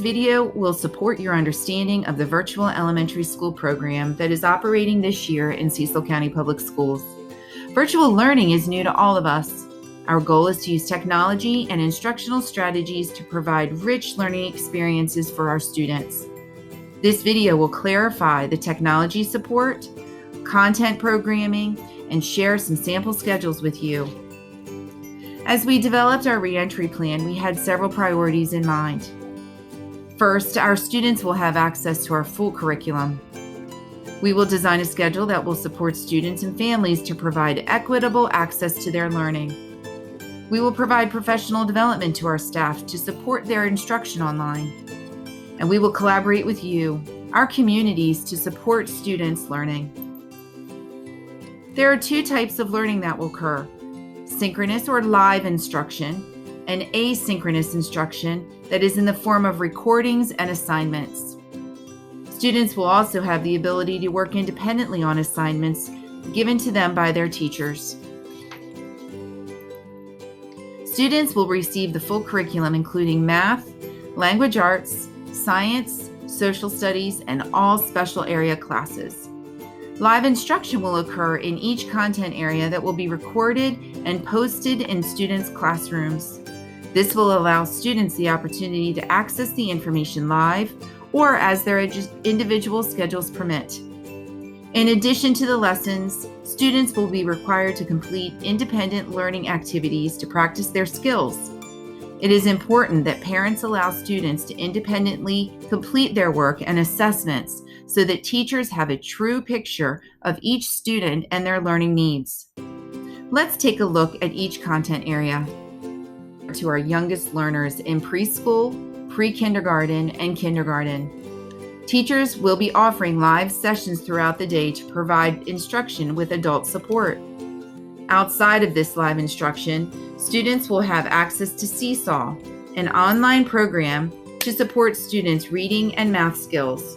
video will support your understanding of the virtual elementary school program that is operating this year in Cecil County Public Schools. Virtual learning is new to all of us. Our goal is to use technology and instructional strategies to provide rich learning experiences for our students. This video will clarify the technology support, content programming, and share some sample schedules with you. As we developed our reentry plan, we had several priorities in mind. First, our students will have access to our full curriculum. We will design a schedule that will support students and families to provide equitable access to their learning. We will provide professional development to our staff to support their instruction online. And we will collaborate with you, our communities, to support students' learning. There are two types of learning that will occur: synchronous or live instruction, and asynchronous instruction that is in the form of recordings and assignments. Students will also have the ability to work independently on assignments given to them by their teachers. Students will receive the full curriculum, including math, language arts, science, social studies, and all special area classes. Live instruction will occur in each content area that will be recorded and posted in students' classrooms. This will allow students the opportunity to access the information live or as their individual schedules permit. In addition to the lessons, students will be required to complete independent learning activities to practice their skills. It is important that parents allow students to independently complete their work and assessments so that teachers have a true picture of each student and their learning needs. Let's take a look at each content area. To our youngest learners in preschool, pre-kindergarten, and kindergarten. Teachers will be offering live sessions throughout the day to provide instruction with adult support. Outside of this live instruction, students will have access to Seesaw, an online program to support students' reading and math skills.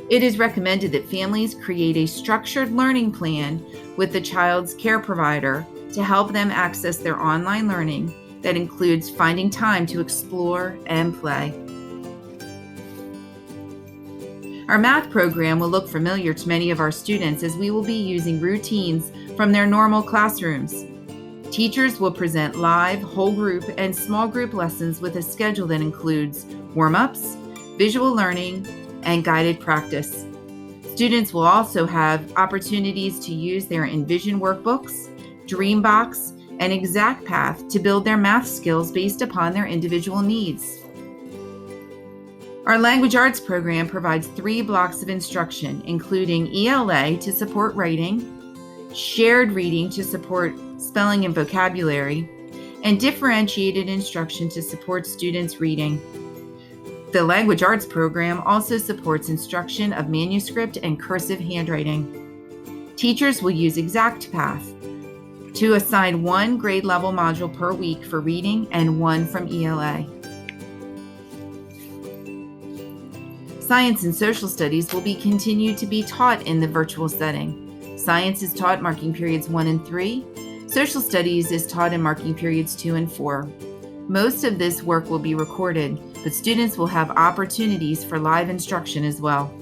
It is recommended that families create a structured learning plan with the child's care provider to help them access their online learning that includes finding time to explore and play. Our math program will look familiar to many of our students as we will be using routines from their normal classrooms. Teachers will present live, whole group, and small group lessons with a schedule that includes warm-ups, visual learning, and guided practice. Students will also have opportunities to use their Envision workbooks, Dreambox, and ExactPath to build their math skills based upon their individual needs. Our language arts program provides 3 blocks of instruction, including ELA to support writing, shared reading to support spelling and vocabulary, and differentiated instruction to support students' reading. The language arts program also supports instruction of manuscript and cursive handwriting. Teachers will use ExactPath to assign 1 grade level module per week for reading and 1 from ELA. Science and social studies will be continued to be taught in the virtual setting. Science is taught marking periods 1 and 3. Social studies is taught in marking periods 2 and 4. Most of this work will be recorded, but students will have opportunities for live instruction as well.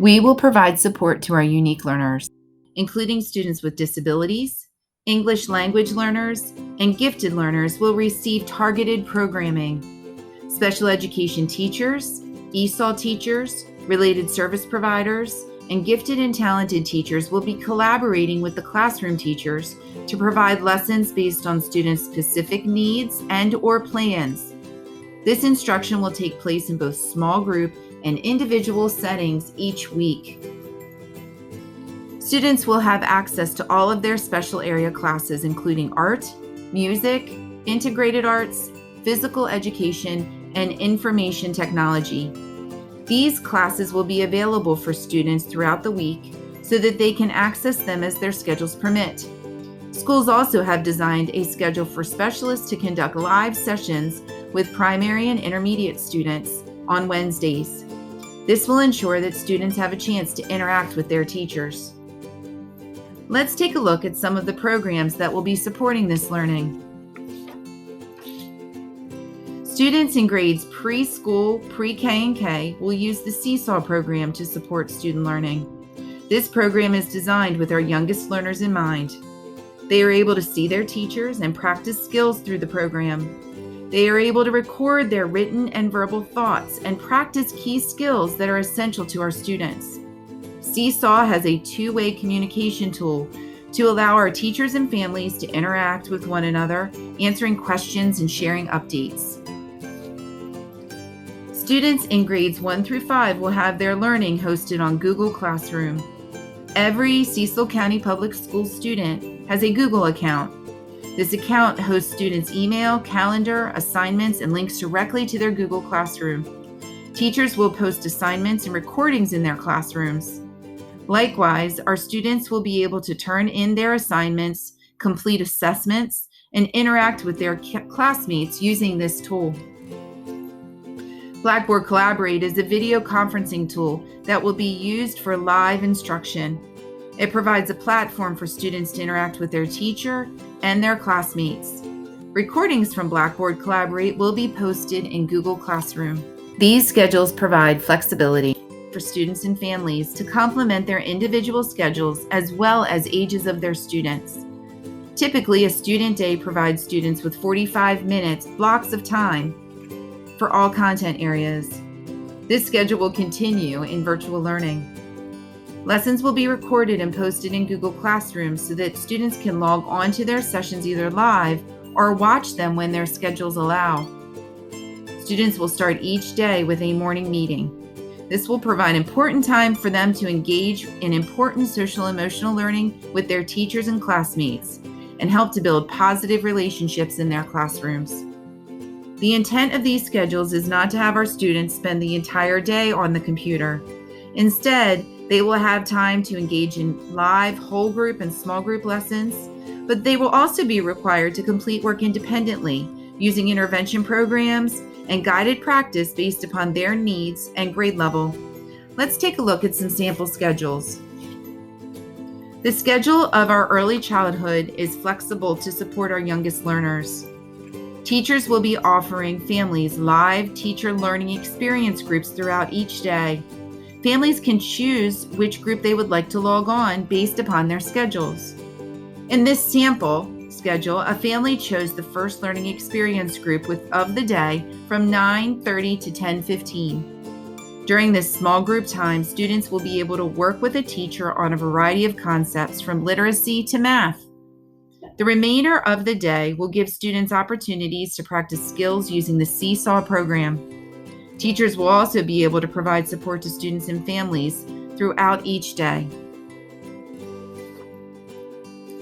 We will provide support to our unique learners, including students with disabilities, English language learners, and gifted learners will receive targeted programming. Special education teachers, ESOL teachers, related service providers, and gifted and talented teachers will be collaborating with the classroom teachers to provide lessons based on students' specific needs and/or plans. This instruction will take place in both small group and individual settings each week. Students will have access to all of their special area classes, including art, music, integrated arts, physical education, and information technology. These classes will be available for students throughout the week so that they can access them as their schedules permit. Schools also have designed a schedule for specialists to conduct live sessions with primary and intermediate students on Wednesdays. This will ensure that students have a chance to interact with their teachers. Let's take a look at some of the programs that will be supporting this learning. Students in grades preschool, pre-K, and K will use the Seesaw program to support student learning. This program is designed with our youngest learners in mind. They are able to see their teachers and practice skills through the program. They are able to record their written and verbal thoughts and practice key skills that are essential to our students. Seesaw has a two-way communication tool to allow our teachers and families to interact with one another, answering questions and sharing updates. Students in grades 1 through 5 will have their learning hosted on Google Classroom. Every Cecil County Public Schools student has a Google account. This account hosts students' email, calendar, assignments, and links directly to their Google Classroom. Teachers will post assignments and recordings in their classrooms. Likewise, our students will be able to turn in their assignments, complete assessments, and interact with their classmates using this tool. Blackboard Collaborate is a video conferencing tool that will be used for live instruction. It provides a platform for students to interact with their teacher and their classmates. Recordings from Blackboard Collaborate will be posted in Google Classroom. These schedules provide flexibility for students and families to complement their individual schedules as well as ages of their students. Typically, a student day provides students with 45 minutes blocks of time for all content areas. This schedule will continue in virtual learning. Lessons will be recorded and posted in Google Classroom so that students can log on to their sessions either live or watch them when their schedules allow. Students will start each day with a morning meeting. This will provide important time for them to engage in important social emotional learning with their teachers and classmates and help to build positive relationships in their classrooms. The intent of these schedules is not to have our students spend the entire day on the computer. Instead, they will have time to engage in live whole group and small group lessons, but they will also be required to complete work independently using intervention programs and guided practice based upon their needs and grade level. Let's take a look at some sample schedules. The schedule of our early childhood is flexible to support our youngest learners. Teachers will be offering families live teacher learning experience groups throughout each day. Families can choose which group they would like to log on based upon their schedules. In this sample schedule, a family chose the first learning experience group of the day from 9:30 to 10:15. During this small group time, students will be able to work with a teacher on a variety of concepts from literacy to math. The remainder of the day will give students opportunities to practice skills using the Seesaw program. Teachers will also be able to provide support to students and families throughout each day.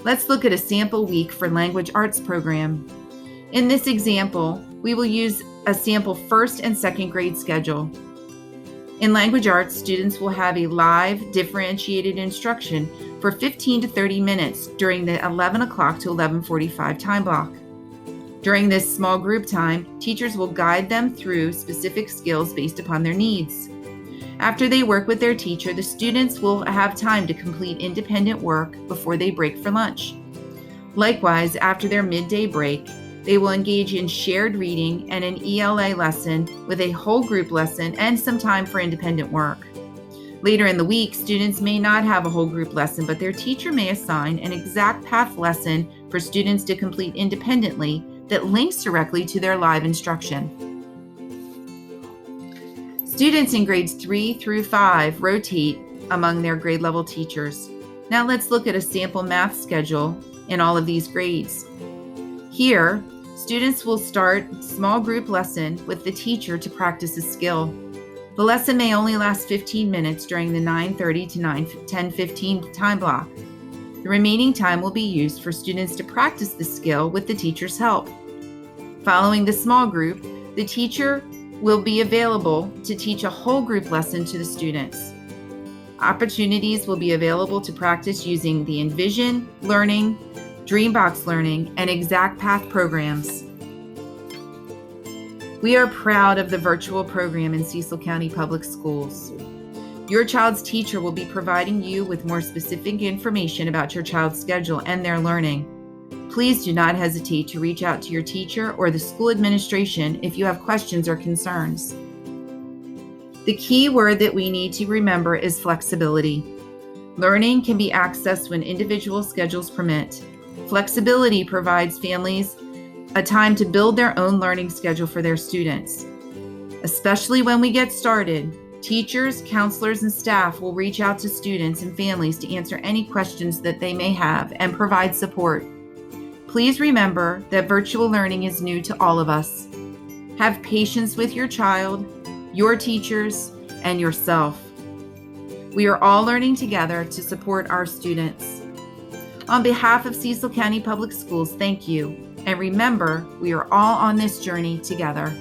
Let's look at a sample week for Language Arts program. In this example, we will use a sample first and second grade schedule. In Language Arts, students will have a live differentiated instruction for 15 to 30 minutes during the 11 o'clock to 11:45 time block. During this small group time, teachers will guide them through specific skills based upon their needs. After they work with their teacher, the students will have time to complete independent work before they break for lunch. Likewise, after their midday break, they will engage in shared reading and an ELA lesson with a whole group lesson and some time for independent work. Later in the week, students may not have a whole group lesson, but their teacher may assign an exact path lesson for students to complete independently that links directly to their live instruction. Students in grades 3 through 5 rotate among their grade level teachers. Now let's look at a sample math schedule in all of these grades. Here, students will start a small group lesson with the teacher to practice a skill. The lesson may only last 15 minutes during the 9:30 to 10:15 time block. The remaining time will be used for students to practice the skill with the teacher's help. Following the small group, the teacher will be available to teach a whole group lesson to the students. Opportunities will be available to practice using the Envision Learning, Dreambox Learning, and Exact Path programs. We are proud of the virtual program in Cecil County Public Schools. Your child's teacher will be providing you with more specific information about your child's schedule and their learning. Please do not hesitate to reach out to your teacher or the school administration if you have questions or concerns. The key word that we need to remember is flexibility. Learning can be accessed when individual schedules permit. Flexibility provides families a time to build their own learning schedule for their students. Especially when we get started, teachers, counselors, and staff will reach out to students and families to answer any questions that they may have and provide support. Please remember that virtual learning is new to all of us. Have patience with your child, your teachers, and yourself. We are all learning together to support our students. On behalf of Cecil County Public Schools, thank you. And remember, we are all on this journey together.